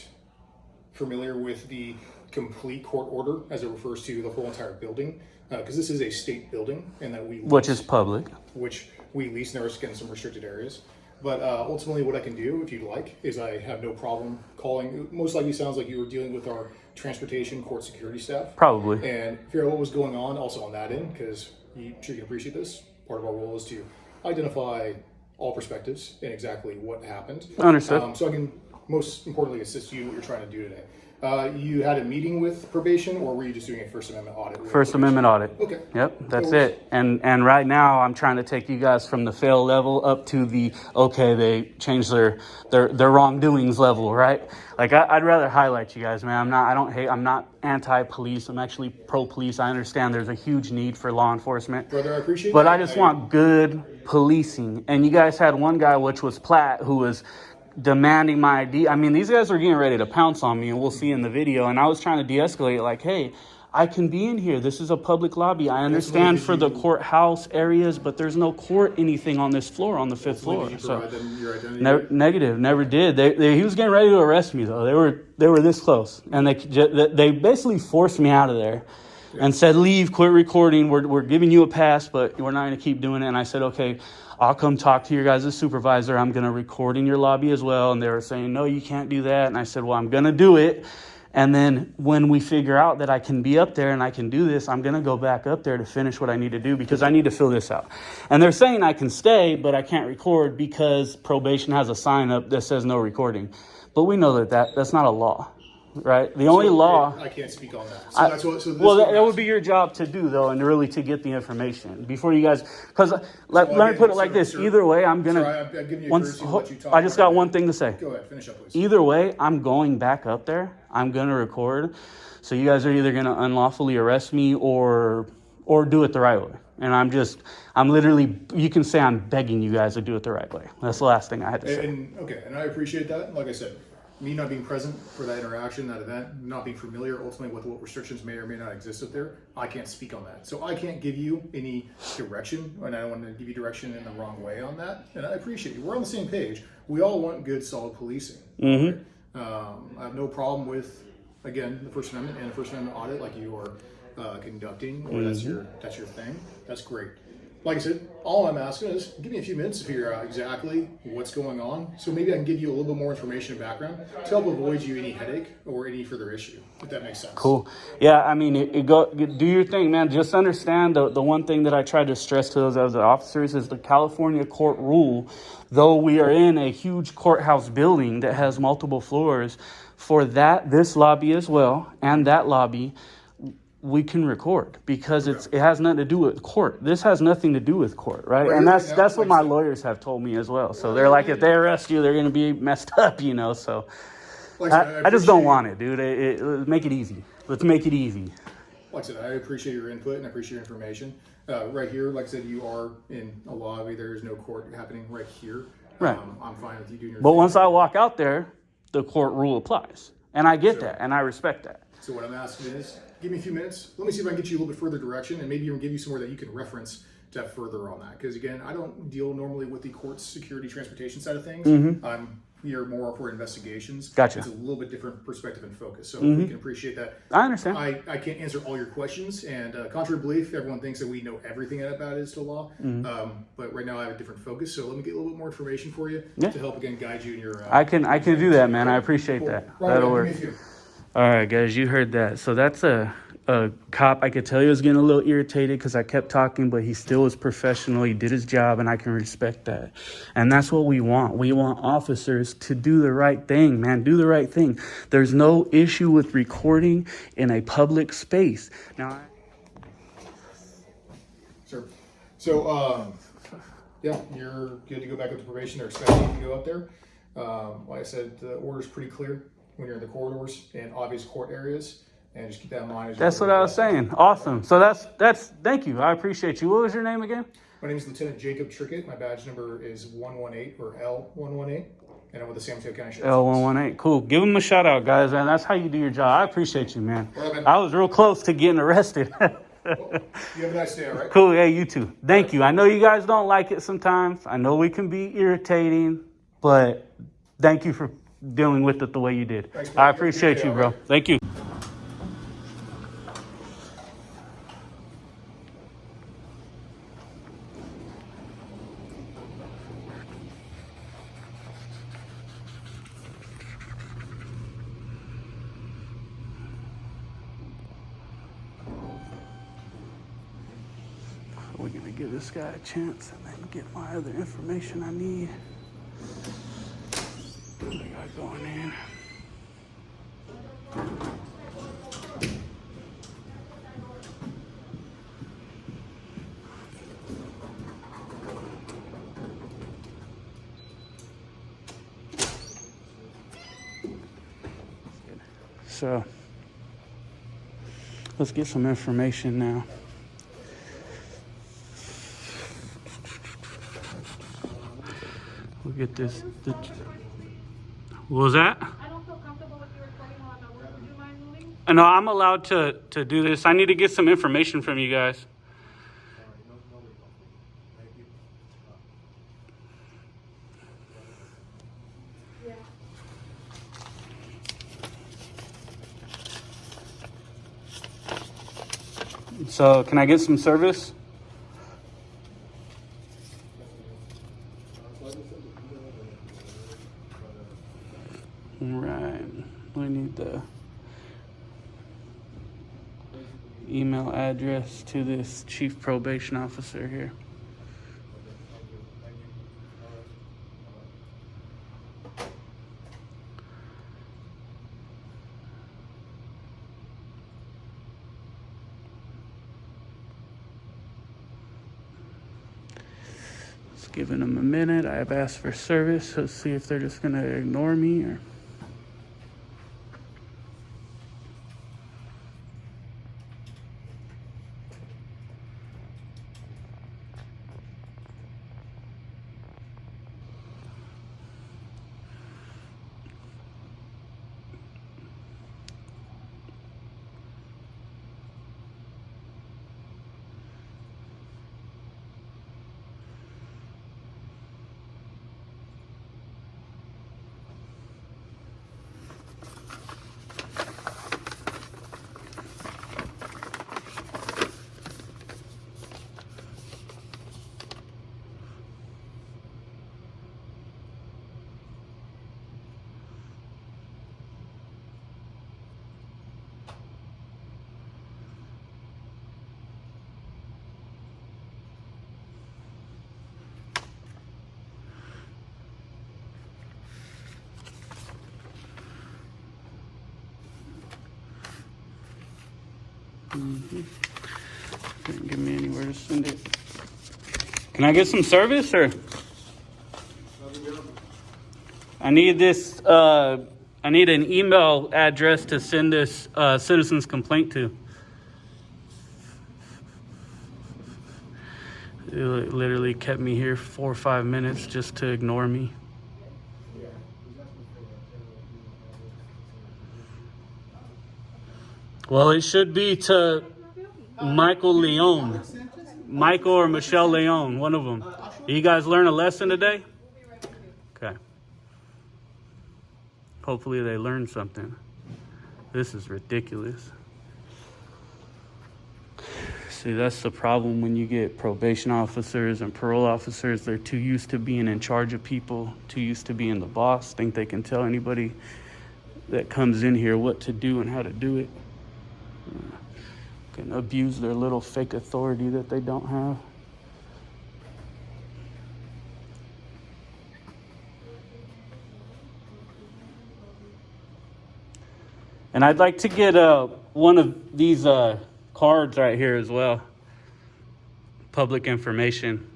I: familiar with the complete court order as it refers to the whole entire building. because this is a state building and that we lease,
A: Which is public.
I: which we lease, and there's again some restricted areas. But ultimately, what I can do, if you'd like, is I have no problem calling. Most likely, sounds like you were dealing with our transportation court security staff,
A: Probably.
I: and figure out what was going on. Also on that end, because you sure you can appreciate this. Part of our role is to identify all perspectives and exactly what happened.
A: Understood.
I: So I can most importantly assist you in what you're trying to do today. You had a meeting with probation, or were you just doing a First Amendment audit?
A: First Amendment audit.
I: Okay.
A: Yep, that's it. And right now I'm trying to take you guys from the fail level up to the, okay, they changed their wrongdoings level, right? Like I'd rather highlight you guys, man. I'm not anti-police. I'm actually pro-police. I understand there's a huge need for law enforcement.
I: Brother, I appreciate
A: But
I: that.
A: I just want good policing. And you guys had one guy, which was Platt, who was demanding my ID. I mean, these guys were getting ready to pounce on me, and we'll see in the video. And I was trying to de-escalate, like, hey, I can be in here. This is a public lobby. I understand for the courthouse areas, but there's no court anything on this floor, on the fifth floor.
I: Did you
A: So
I: provide them your identity?
A: negative, never did. He was getting ready to arrest me though. They were this close, and they basically forced me out of there. And said, leave, quit recording. We're giving you a pass, but we're not going to keep doing it. And I said, okay, I'll come talk to your guys' supervisor. I'm going to record in your lobby as well. And they were saying, no, you can't do that. And I said, well, I'm going to do it. And then when we figure out that I can be up there and I can do this, I'm going to go back up there to finish what I need to do because I need to fill this out. And they're saying I can stay, but I can't record because probation has a sign up that says no recording. But we know that's not a law. Right. The only law.
I: I can't speak on that. So that's what. So this
A: That would be your job to do, though, and really to get the information before you guys. Because let me put it like this: either way, I'm gonna.
I: Sorry, I'm giving you a courtesy to let you talk
A: I just
I: about
A: got
I: it.
A: one thing to say.
I: Go ahead, finish up, please.
A: Either way, I'm going back up there. I'm gonna record. So you guys are either gonna unlawfully arrest me or do it the right way. And I'm literally. You can say I'm begging you guys to do it the right way. That's the last thing I had to say.
I: And I appreciate that. Like I said, me not being present for that interaction, that event, not being familiar ultimately with what restrictions may or may not exist up there, I can't speak on that. So I can't give you any direction, and I don't want to give you direction in the wrong way on that. And I appreciate you. We're on the same page. We all want good, solid policing.
A: Mm-hmm.
I: Right? I have no problem with, again, the First Amendment and the First Amendment audit like you are conducting, or that's your thing. That's great. Like I said, all I'm asking is give me a few minutes to figure out exactly what's going on, so maybe I can give you a little bit more information and background to help avoid you any headache or any further issue, if that makes sense.
A: Cool. Yeah, I mean, do your thing, man. Just understand the one thing that I try to stress to those other officers is the California court rule. Though we are in a huge courthouse building that has multiple floors, for this lobby as well and that lobby, we can record because it has nothing to do with court. This has nothing to do with court, right? And that's what my lawyers have told me as well. So they're like, if they arrest you, they're going to be messed up, So I just don't want it, dude. Make it easy. Let's make it easy.
I: Like I said, I appreciate your input and I appreciate your information. Right here, like I said, you are in a lobby. There is no court happening right here.
A: Right.
I: I'm fine with you doing your
A: But
I: thing.
A: once I walk out there, the court rule applies. And I get that, and I respect that.
I: So what I'm asking is, give me a few minutes. Let me see if I can get you a little bit further direction, and maybe even give you somewhere that you can reference to have further on that. Because again, I don't deal normally with the court security transportation side of things. I'm here more for investigations.
A: Gotcha.
I: It's a little bit different perspective and focus. So we can appreciate that.
A: I understand.
I: I can't answer all your questions, and contrary to belief, everyone thinks that we know everything about it as to law. But right now I have a different focus, so let me get a little bit more information for you to help again guide you in your.
A: I can do that, man. I appreciate
I: Cool.
A: that.
I: Right,
A: That'll
I: give me
A: work.
I: a few.
A: All right, guys, you heard that. So that's a cop. I could tell he was getting a little irritated because I kept talking, but he still was professional. He did his job, and I can respect that. And that's what we want. We want officers to do the right thing, man. Do the right thing. There's no issue with recording in a public space. Now,
I: Sure. So, yeah, you're good to go back up to probation. They're expecting you to go up there. Like I said, the order's pretty clear when you're in the corridors and obvious court areas. And just keep that in mind.
A: that's what I was saying. Awesome. So that's thank you. I appreciate you. What was your name again?
I: My name is Lieutenant Jacob Trickett. My badge number is 118 or L118. And I'm with the San Mateo County Sheriff's Office.
A: L118. Cool. Give him a shout out, guys, man. That's how you do your job. I appreciate you, man.
I: All right, man.
A: I was real close to getting arrested.
I: Well, you have a nice day, all right?
A: Cool. Yeah, you too. Thank you. I know you guys don't like it sometimes. I know we can be irritating, but thank you for dealing with it the way you did.
I: Thanks, man.
A: I appreciate you, bro. Thank you. need to give this guy a chance and then get my other information I need. What I got going in? So let's get some information now. We'll get this. What was that?
D: I don't feel comfortable with you recording while I'm at work. Would you mind moving?
A: No, I'm allowed to do this. I need to get some information from you guys.
D: Yeah.
A: So can I get some service? Right. We need the email address to this chief probation officer here. Just giving them a minute. I have asked for service. Let's see if they're just going to ignore me or. Didn't give me anywhere to send it. Can I get some service or? I need this. I need an email address to send this citizen's complaint to. It literally kept me here 4 or 5 minutes just to ignore me. Well, it should be to Michael Leone. Michael or Michelle Leone, one of them. You guys learn a lesson today? Okay. Hopefully they learned something. This is ridiculous. See, that's the problem when you get probation officers and parole officers. They're too used to being in charge of people, too used to being the boss, think they can tell anybody that comes in here what to do and how to do it. Can abuse their little fake authority that they don't have. And I'd like to get one of these cards right here as well. Public information.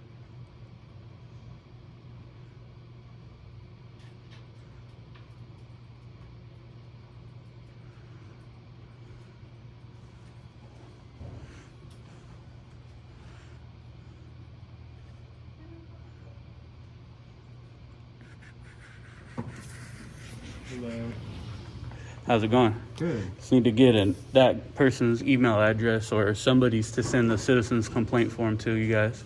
G: Hello.
A: How's it going?
G: Good.
A: Just need to get that person's email address or somebody's to send the citizen's complaint form to you guys.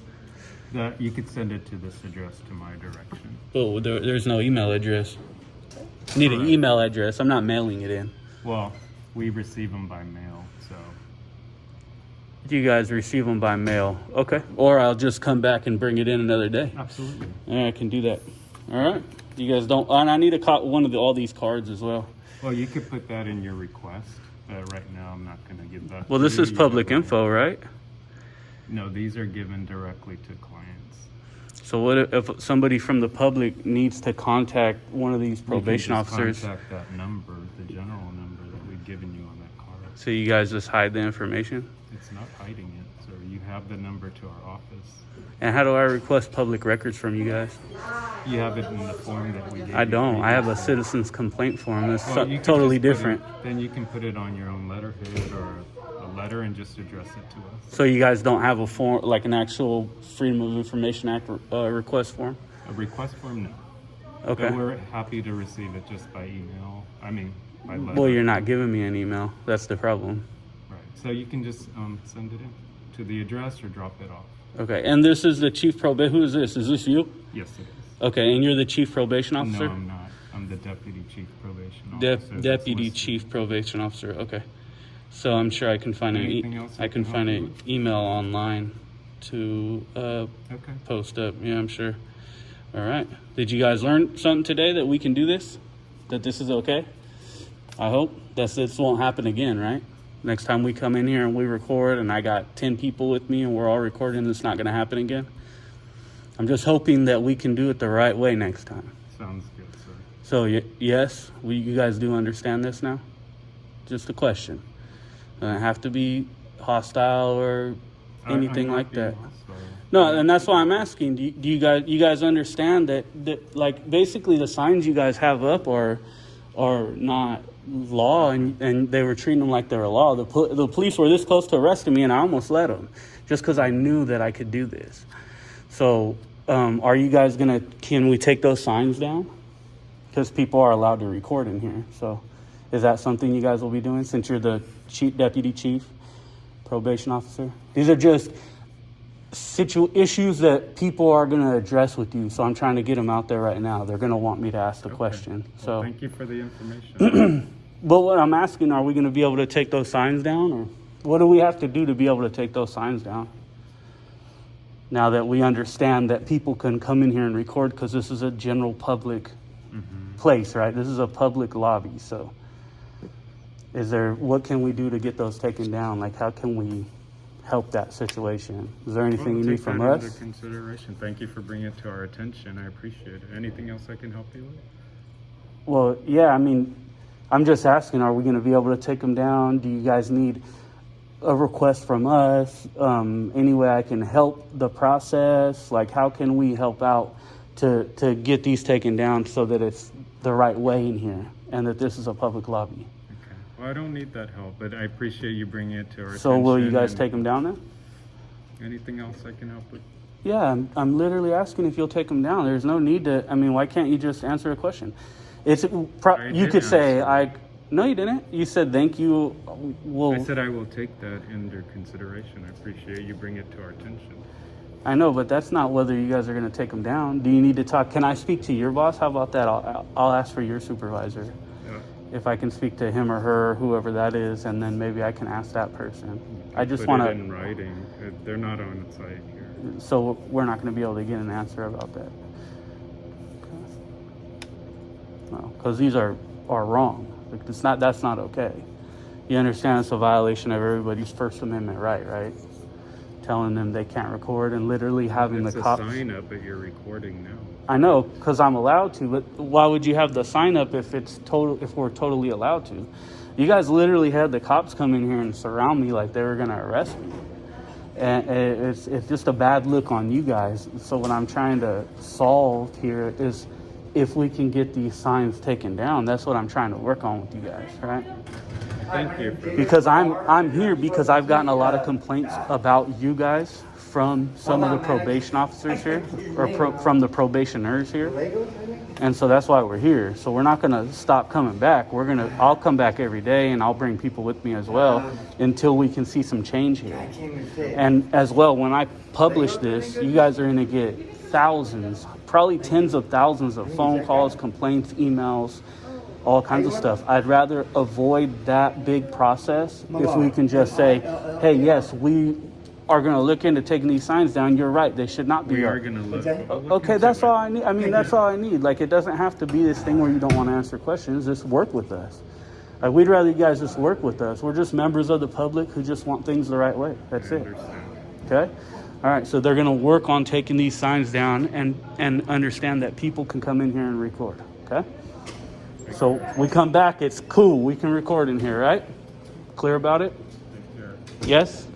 J: You could send it to this address to my direction.
A: Oh, there's no email address. I need an email address. I'm not mailing it in.
J: Well, we receive them by mail, so.
A: You guys receive them by mail. Okay. Or I'll just come back and bring it in another day.
J: Absolutely.
A: Yeah, I can do that. All right. You guys don't. And I need one of all these cards as well.
J: Well, you could put that in your request, but right now I'm not going to give that.
A: Well, this is public info, right?
J: No, these are given directly to clients.
A: So what if somebody from the public needs to contact one of these probation
J: You can just
A: officers?
J: contact that number, the general number that we've given you on that card.
A: So you guys just hide the information?
J: It's not hiding it, so you have the number to our office.
A: And how do I request public records from you guys?
J: You have it in the form that we gave you.
A: I don't. I have a
J: previously.
A: citizen's complaint form. That's
J: Well, you can
A: totally
J: just put it-
A: different.
J: Then you can put it on your own letterhead or a letter and just address it to us.
A: So you guys don't have a form, like an actual Freedom of Information Act request form?
J: A request form, no.
A: Okay.
J: But we're happy to receive it just by email. By letter.
A: Well, you're not giving me an email. That's the problem.
J: Right. So you can just send it in to the address or drop it off.
A: Okay. And this is the chief probation. Who is this? Is this you?
J: Yes, it is.
A: Okay. And you're the chief probation officer?
J: No, I'm not. I'm the deputy chief probation officer. that's
A: Deputy
J: listed.
A: chief probation officer. Okay. So I'm sure I can find
J: Anything else I
A: I can
J: can
A: find
J: help you
A: an
J: with?
A: email online to
J: Okay.
A: post up. Yeah, I'm sure. All right. Did you guys learn something today that we can do this? That this is okay? I hope this won't happen again, right? Next time we come in here and we record and I got 10 people with me and we're all recording, it's not going to happen again. I'm just hoping that we can do it the right way next time.
J: Sounds good, sir.
A: So yes, you guys do understand this now? Just a question. Doesn't have to be hostile or anything
J: I'm not
A: like that.
J: being hostile.
A: No, and that's why I'm asking. Do you guys understand that like basically the signs you guys have up are not law, and they were treating them like they were law. The police were this close to arresting me, and I almost let them just because I knew that I could do this. So, are you guys can we take those signs down? Because people are allowed to record in here. So, is that something you guys will be doing since you're the deputy chief probation officer? These are just issues that people are going to address with you. So I'm trying to get them out there right now. They're going to want me to ask the question.
J: Well,
A: So,
J: thank you for the information.
A: but what I'm asking, are we going to be able to take those signs down, or what do we have to do to be able to take those signs down? Now that we understand that people can come in here and record, because this is a general public place, right? This is a public lobby. So what can we do to get those taken down? Like, how can we help that situation? Is there anything you
J: We'll
A: need
J: take
A: from
J: that
A: us?
J: into consideration. Thank you for bringing it to our attention. I appreciate it. Anything else I can help you with?
A: Well, yeah, I mean, I'm just asking, are we going to be able to take them down? Do you guys need a request from us? Any way I can help the process? Like, how can we help out to get these taken down so that it's the right way in here and that this is a public lobby?
J: Okay. Well, I don't need that help, but I appreciate you bringing it to our attention.
A: So will you guys
J: and
A: take them down then?
J: Anything else I can help with?
A: Yeah, I'm literally asking if you'll take them down. There's no need to, I mean, why can't you just answer a question? You
J: did
A: could say,
J: answer.
A: no, you didn't. You said, thank you.
J: I said I will take that into consideration. I appreciate you bring it to our attention.
A: I know, but that's not whether you guys are going to take them down. Do you need to talk? Can I speak to your boss? How about that? I'll ask for your supervisor. If I can speak to him or her, whoever that is, and then maybe I can ask that person. I just
J: Put
A: want
J: it in
A: to,
J: writing. They're not on site here.
A: so we're not going to be able to get an answer about that. No, because these are wrong. Like, that's not okay. You understand it's a violation of everybody's First Amendment right? Telling them they can't record and literally having
J: It's
A: the
J: a
A: cops.
J: sign up, but you're recording now.
A: I know, because I'm allowed to, but why would you have the sign up if we're totally allowed to? You guys literally had the cops come in here and surround me like they were going to arrest me. And it's just a bad look on you guys. So what I'm trying to solve here is if we can get these signs taken down. That's what I'm trying to work on with you guys, right?
J: Thank you.
A: Because I'm here because I've gotten a lot of complaints about you guys from some of the probation officers here, or from the probationers here. And so that's why we're here. So we're not going to stop coming back. I'll come back every day, and I'll bring people with me as well until we can see some change here. And as well, when I publish this, you guys are going to get thousands, probably tens of thousands of phone calls, complaints, emails, all kinds of stuff. I'd rather avoid that big process if we can just say, hey, yes, we are going to look into taking these signs down. You're right. They should not be
J: We
A: up.
J: are going to look.
A: Okay, that's all I need. I mean, that's all I need. Like, it doesn't have to be this thing where you don't want to answer questions. Just work with us. Like, we'd rather you guys just work with us. We're just members of the public who just want things the right way. That's
J: I
A: it.
J: understand.
A: Okay? All right, so they're gonna work on taking these signs down and understand that people can come in here and record, okay? So we come back, it's cool, we can record in here, right? Clear about it? Yes?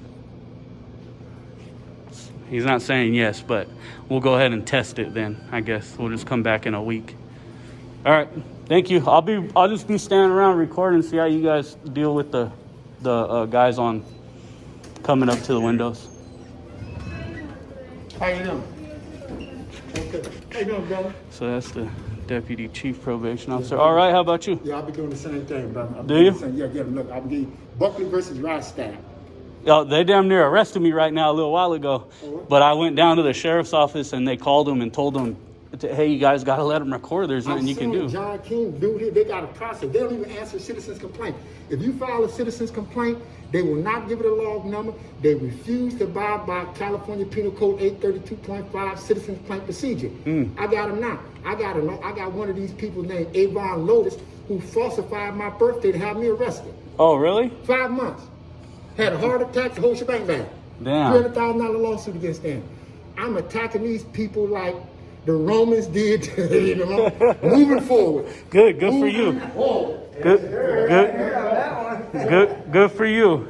A: He's not saying yes, but we'll go ahead and test it then, I guess. We'll just come back in a week. All right, thank you. I'll just be standing around recording, see how you guys deal with the guys on coming up to the windows.
K: How you doing? Okay. How you doing, brother?
A: So that's the Deputy Chief Probation Officer. All right, how about you?
K: Yeah, I'll be doing the same thing, brother.
A: Do you?
K: Yeah, look, I'll be Buckley versus Rostad.
A: Oh, they damn near arrested me right now a little while ago. But I went down to the sheriff's office and they called them and told them, hey, you guys got to let them record. There's nothing you can do.
K: John King do here. They got a process. They don't even answer citizens' complaint. If you file a citizen's complaint, they will not give it a log number. They refuse to abide by California Penal Code 832.5 citizen's complaint procedure. I got them now. I got one of these people named Avon Lotus who falsified my birthday to have me arrested.
A: Oh, really?
K: 5 months. Had a heart attack, the whole shebang bang.
A: Damn.
K: $300,000 lawsuit against them. I'm attacking these people like the Romans did, you know, moving forward.
A: Good for you.
K: Forward.
A: Good for you.